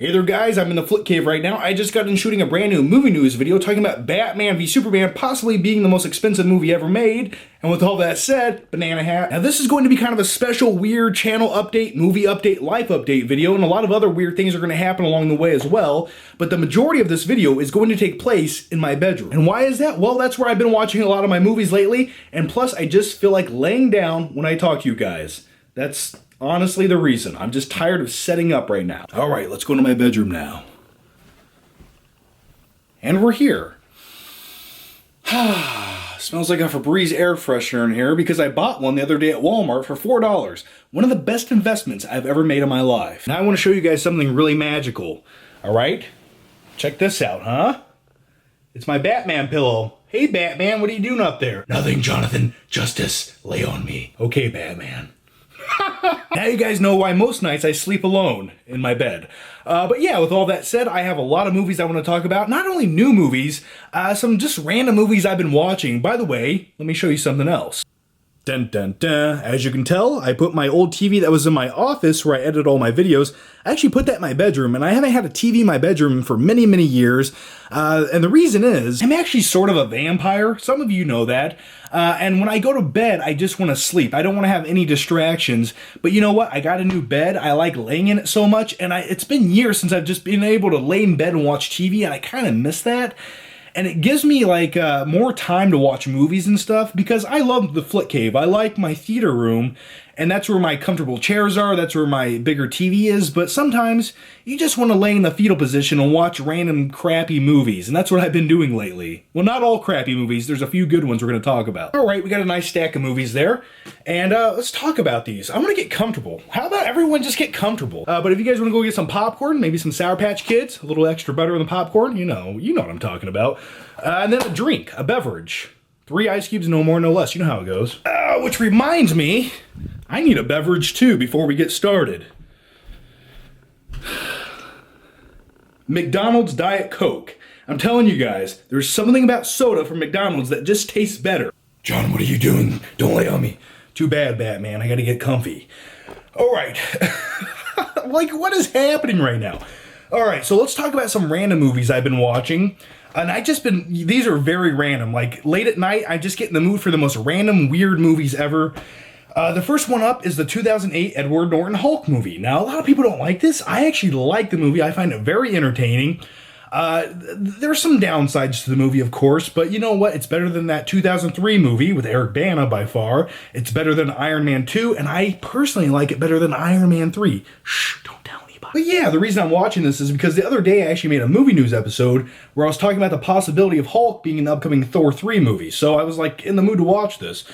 Hey there guys, I'm in the Flick Cave right now. I just got done shooting a brand new movie news video talking about Batman v Superman possibly being the most expensive movie ever made. And with all that said, banana hat. Now this is going to be kind of a special weird channel update, movie update, life update video, and a lot of other weird things are going to happen along the way as well. But the majority of this video is going to take place in my bedroom. And why is that? Well, that's where I've been watching a lot of my movies lately, and plus I just feel like laying down when I talk to you guys. That's honestly the reason. I'm just tired of setting up right now. All right, let's go into my bedroom now. And we're here. Smells like a Febreze air freshener in here because I bought one the other day at Walmart for $4. One of the best investments I've ever made in my life. Now I want to show you guys something really magical. All right? Check this out, huh? It's my Batman pillow. Hey Batman, what are you doing up there? Nothing, Jonathan. Justice, lay on me. Okay, Batman. Now you guys know why most nights I sleep alone in my bed. But yeah, with all that said, I have a lot of movies I want to talk about. Not only new movies, some just random movies I've been watching. By the way, let me show you something else. Dun dun dun. As you can tell, I put my old TV that was in my office where I edit all my videos. I actually put that in my bedroom, and I haven't had a TV in my bedroom for many, many years. And the reason is, I'm actually sort of a vampire. Some of you know that. And when I go to bed, I just want to sleep. I don't want to have any distractions. But you know what? I got a new bed. I like laying in it so much. And it's been years since I've just been able to lay in bed and watch TV, and I kind of miss that. And it gives me like more time to watch movies and stuff because I love the Flick Cave. I like my theater room, and that's where my comfortable chairs are. That's where my bigger TV is. But sometimes you just want to lay in the fetal position and watch random crappy movies. And that's what I've been doing lately. Well, not all crappy movies. There's a few good ones we're going to talk about. All right, we got a nice stack of movies there. And let's talk about these. I'm going to get comfortable. How about everyone just get comfortable? But if you guys want to go get some popcorn, maybe some Sour Patch Kids, a little extra butter in the popcorn, you know what I'm talking about. And then a drink, a beverage. 3 ice cubes, no more, no less. You know how it goes. Which reminds me, I need a beverage too before we get started. McDonald's Diet Coke. I'm telling you guys, there's something about soda from McDonald's that just tastes better. John, what are you doing? Don't lay on me. Too bad, Batman. I gotta get comfy. All right. Like, what is happening right now? All right, so let's talk about some random movies I've been watching. And these are very random. Like, late at night, I just get in the mood for the most random, weird movies ever. The first one up is the 2008 Edward Norton Hulk movie. Now, a lot of people don't like this. I actually like the movie. I find it very entertaining. There's some downsides to the movie, of course, but you know what? It's better than that 2003 movie with Eric Bana by far. It's better than Iron Man 2, and I personally like it better than Iron Man 3. Shh, don't tell anybody. But yeah, the reason I'm watching this is because the other day I actually made a movie news episode where I was talking about the possibility of Hulk being in the upcoming Thor 3 movie, so I was like in the mood to watch this.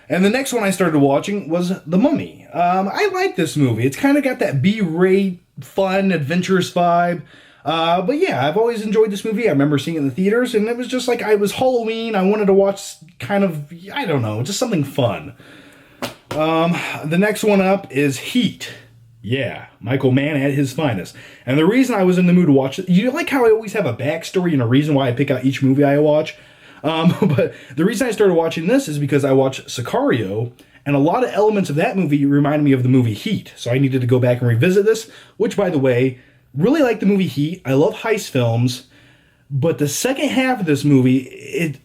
And the next one I started watching was The Mummy. I like this movie. It's kind of got that B-rate, fun, adventurous vibe. But yeah, I've always enjoyed this movie. I remember seeing it in the theaters, and it was just like, it was Halloween. I wanted to watch kind of, I don't know, just something fun. The next one up is Heat. Yeah, Michael Mann at his finest. And the reason I was in the mood to watch it, you like how I always have a backstory and a reason why I pick out each movie I watch? But the reason I started watching this is because I watched Sicario, and a lot of elements of that movie reminded me of the movie Heat. So I needed to go back and revisit this, which, by the way, really like the movie Heat. I love heist films, but the second half of this movie,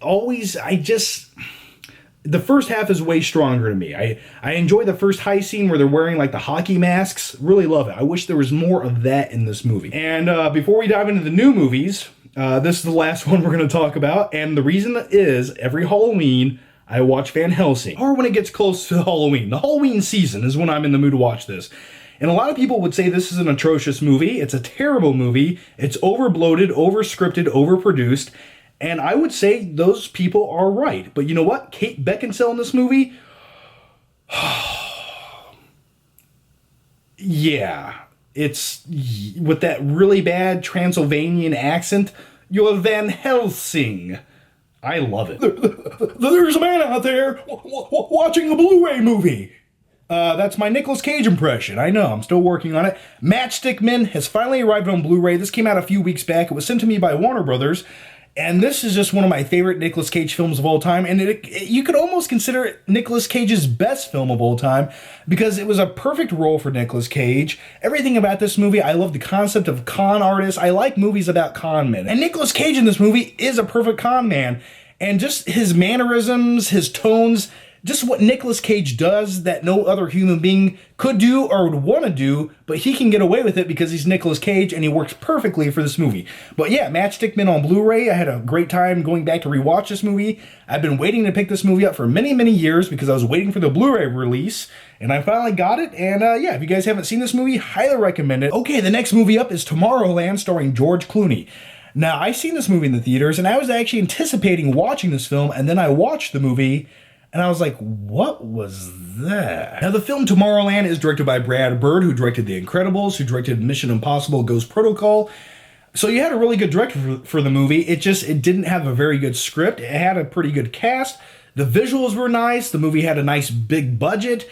the first half is way stronger to me. I enjoy the first heist scene where they're wearing like the hockey masks. Really love it. I wish there was more of that in this movie. And before we dive into the new movies, this is the last one we're going to talk about. And the reason is every Halloween, I watch Van Helsing. Or when it gets close to Halloween. The Halloween season is when I'm in the mood to watch this. And a lot of people would say this is an atrocious movie. It's a terrible movie. It's over-bloated, over-scripted, over-produced. And I would say those people are right. But you know what? Kate Beckinsale in this movie? Yeah. It's with that really bad Transylvanian accent. You're Van Helsing. I love it. There's a man out there watching a Blu-ray movie. That's my Nicolas Cage impression. I know, I'm still working on it. Matchstick Men has finally arrived on Blu-ray. This came out a few weeks back. It was sent to me by Warner Brothers. And this is just one of my favorite Nicolas Cage films of all time. And you could almost consider it Nicolas Cage's best film of all time because it was a perfect role for Nicolas Cage. Everything about this movie, I love the concept of con artists. I like movies about con men. And Nicolas Cage in this movie is a perfect con man. And just his mannerisms, his tones, just what Nicolas Cage does that no other human being could do or would want to do, but he can get away with it because he's Nicolas Cage and he works perfectly for this movie. But yeah, Matchstick Men on Blu-ray. I had a great time going back to rewatch this movie. I've been waiting to pick this movie up for many, many years because I was waiting for the Blu-ray release, and I finally got it. And yeah, if you guys haven't seen this movie, highly recommend it. Okay, the next movie up is Tomorrowland starring George Clooney. Now, I seen this movie in the theaters, and I was actually anticipating watching this film, and then I watched the movie, and I was like, what was that? Now, the film Tomorrowland is directed by Brad Bird, who directed The Incredibles, who directed Mission Impossible Ghost Protocol. So you had a really good director for the movie. It didn't have a very good script. It had a pretty good cast. The visuals were nice. The movie had a nice big budget.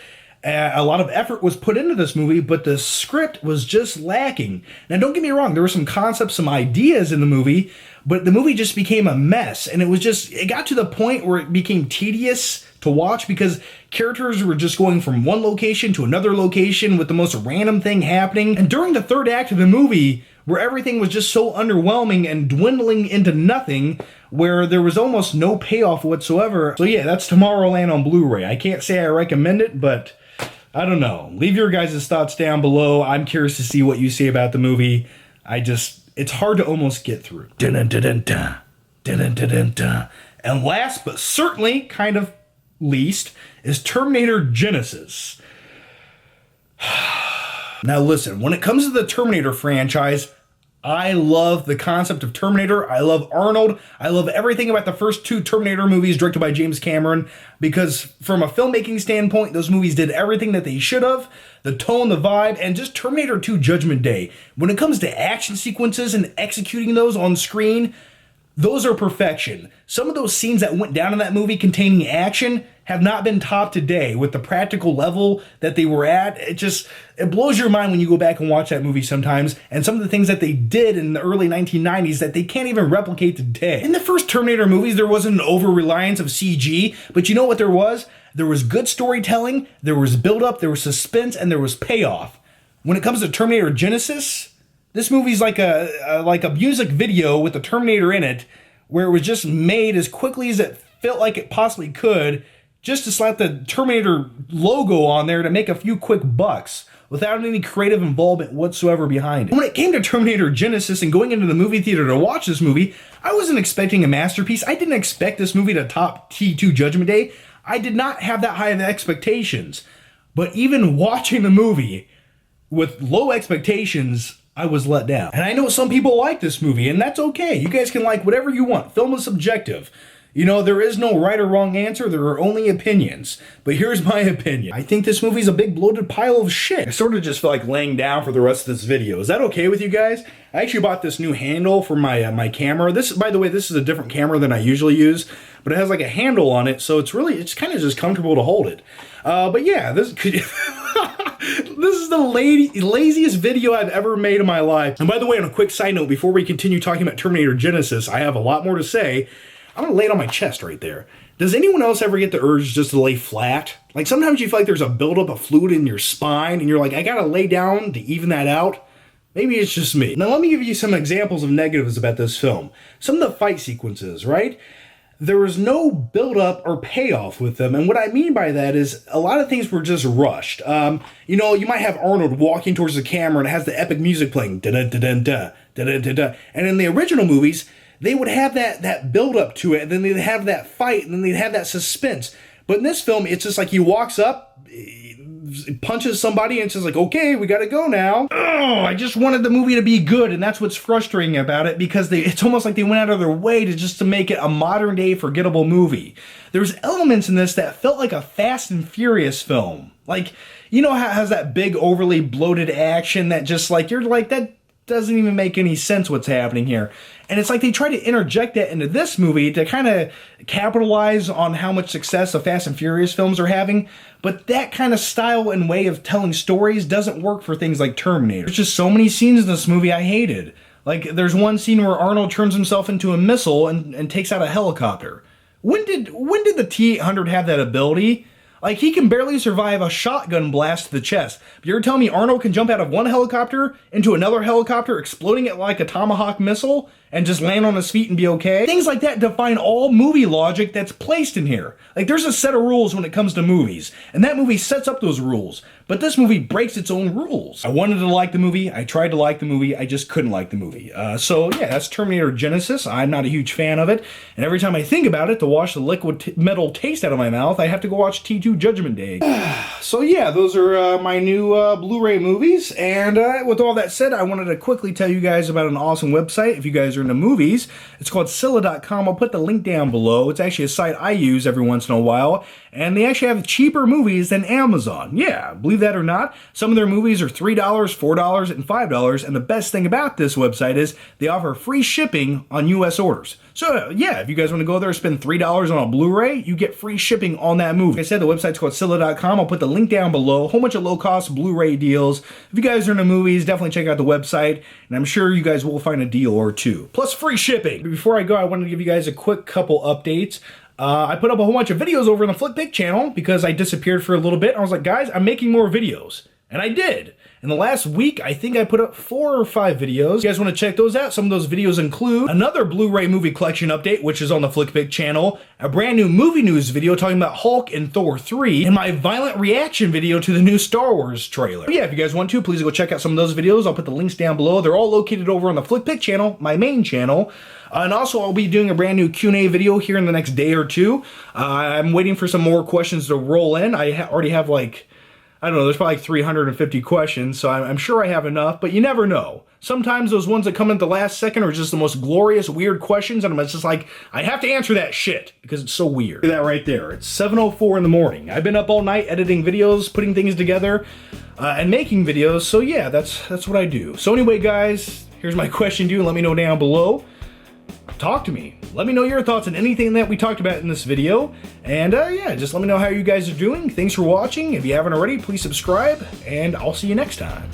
A lot of effort was put into this movie, but the script was just lacking. Now, don't get me wrong, there were some concepts, some ideas in the movie, but the movie just became a mess. And it got to the point where it became tedious to watch because characters were just going from one location to another location with the most random thing happening. And during the third act of the movie, where everything was just so underwhelming and dwindling into nothing, where there was almost no payoff whatsoever. So yeah, that's Tomorrowland on Blu-ray. I can't say I recommend it, but I don't know. Leave your guys' thoughts down below. I'm curious to see what you say about the movie. It's hard to almost get through. Dun-dun-dun-dun-dun. Dun-dun-dun-dun-dun. And last, but certainly kind of least, is Terminator Genisys. Now listen, when it comes to the Terminator franchise, I love the concept of Terminator. I love Arnold. I love everything about the first two Terminator movies directed by James Cameron because from a filmmaking standpoint, those movies did everything that they should have. The tone, the vibe, and just Terminator 2 Judgment Day. When it comes to action sequences and executing those on screen, those are perfection. Some of those scenes that went down in that movie containing action have not been topped today with the practical level that they were at. It blows your mind when you go back and watch that movie sometimes, and some of the things that they did in the early 1990s that they can't even replicate today. In the first Terminator movies, there wasn't an over-reliance of CG, but you know what there was? There was good storytelling, there was build-up, there was suspense, and there was payoff. When it comes to Terminator Genisys, this movie's like a music video with the Terminator in it, where it was just made as quickly as it felt like it possibly could, just to slap the Terminator logo on there to make a few quick bucks, without any creative involvement whatsoever behind it. When it came to Terminator Genisys and going into the movie theater to watch this movie, I wasn't expecting a masterpiece. I didn't expect this movie to top T2 Judgment Day. I did not have that high of expectations. But even watching the movie with low expectations, I was let down. And I know some people like this movie, and that's okay. You guys can like whatever you want. Film is subjective. You know, there is no right or wrong answer. There are only opinions. But here's my opinion. I think this movie's a big bloated pile of shit. I sort of just feel like laying down for the rest of this video. Is that okay with you guys? I actually bought this new handle for my camera. This, by the way, this is a different camera than I usually use, but it has like a handle on it, so it's kind of just comfortable to hold it. But yeah, this is the laziest video I've ever made in my life. And by the way, on a quick side note, before we continue talking about Terminator Genisys, I have a lot more to say. I'm gonna lay it on my chest right there. Does anyone else ever get the urge just to lay flat? Like sometimes you feel like there's a buildup of fluid in your spine and you're like, I gotta lay down to even that out. Maybe it's just me. Now let me give you some examples of negatives about this film. Some of the fight sequences, right? There was no build-up or payoff with them, and what I mean by that is a lot of things were just rushed. You know, you might have Arnold walking towards the camera and it has the epic music playing, da-da-da-da-da, da-da-da-da. And in the original movies, they would have that build-up to it, and then they'd have that fight, and then they'd have that suspense. But in this film, it's just like he walks up, punches somebody, and it's just like, okay, we gotta go now. Oh, I just wanted the movie to be good, and that's what's frustrating about it, because it's almost like they went out of their way to make it a modern-day forgettable movie. There's elements in this that felt like a Fast and Furious film. Like, you know how it has that big, overly bloated action that just like, you're like, that doesn't even make any sense what's happening here. And it's like they try to interject that into this movie to kind of capitalize on how much success the Fast and Furious films are having, but that kind of style and way of telling stories doesn't work for things like Terminator. There's just so many scenes in this movie I hated. Like, there's one scene where Arnold turns himself into a missile and takes out a helicopter. When did the T-800 have that ability? Like, he can barely survive a shotgun blast to the chest. But you're telling me Arnold can jump out of one helicopter into another helicopter, exploding it like a Tomahawk missile, and just land on his feet and be okay? Things like that define all movie logic that's placed in here. Like, there's a set of rules when it comes to movies, and that movie sets up those rules. But this movie breaks its own rules. I wanted to like the movie, I tried to like the movie, I just couldn't like the movie. So yeah, that's Terminator Genisys. I'm not a huge fan of it, and every time I think about it, to wash the liquid metal taste out of my mouth, I have to go watch T2 Judgment Day. So yeah, those are my new Blu-ray movies, and with all that said, I wanted to quickly tell you guys about an awesome website if you guys are into movies. It's called Scylla.com. I'll put the link down below. It's actually a site I use every once in a while, and they actually have cheaper movies than Amazon. Yeah, believe that or not, some of their movies are $3, $4, and $5, and the best thing about this website is they offer free shipping on US orders. So yeah, if you guys want to go there and spend $3 on a Blu-ray, you get free shipping on that movie. Like I said, the website's called Scylla.com. I'll put the link down below. A whole bunch of low-cost Blu-ray deals. If you guys are into movies, definitely check out the website, and I'm sure you guys will find a deal or two. Plus free shipping. Before I go, I wanted to give you guys a quick couple updates. I put up a whole bunch of videos over on the Flick channel because I disappeared for a little bit. I was like, guys, I'm making more videos. And I did. In the last week, I think I put up 4 or 5 videos. If you guys want to check those out, some of those videos include another Blu-ray movie collection update, which is on the Flick channel, a brand new movie news video talking about Hulk and Thor 3, and my violent reaction video to the new Star Wars trailer. But yeah, if you guys want to, please go check out some of those videos. I'll put the links down below. They're all located over on the Flick channel, my main channel. And also, I'll be doing a brand new Q&A video here in the next day or two. I'm waiting for some more questions to roll in. I already have like, I don't know, there's probably like 350 questions, so I'm sure I have enough, but you never know. Sometimes those ones that come in at the last second are just the most glorious, weird questions, and I'm just like, I have to answer that shit, because it's so weird. Look at that right there. It's 7:04 in the morning. I've been up all night editing videos, putting things together, and making videos, so yeah, that's what I do. So anyway, guys, here's my question to you. Let me know down below. Talk to me. Let me know your thoughts on anything that we talked about in this video. And yeah, just let me know how you guys are doing. Thanks for watching. If you haven't already, please subscribe, and I'll see you next time.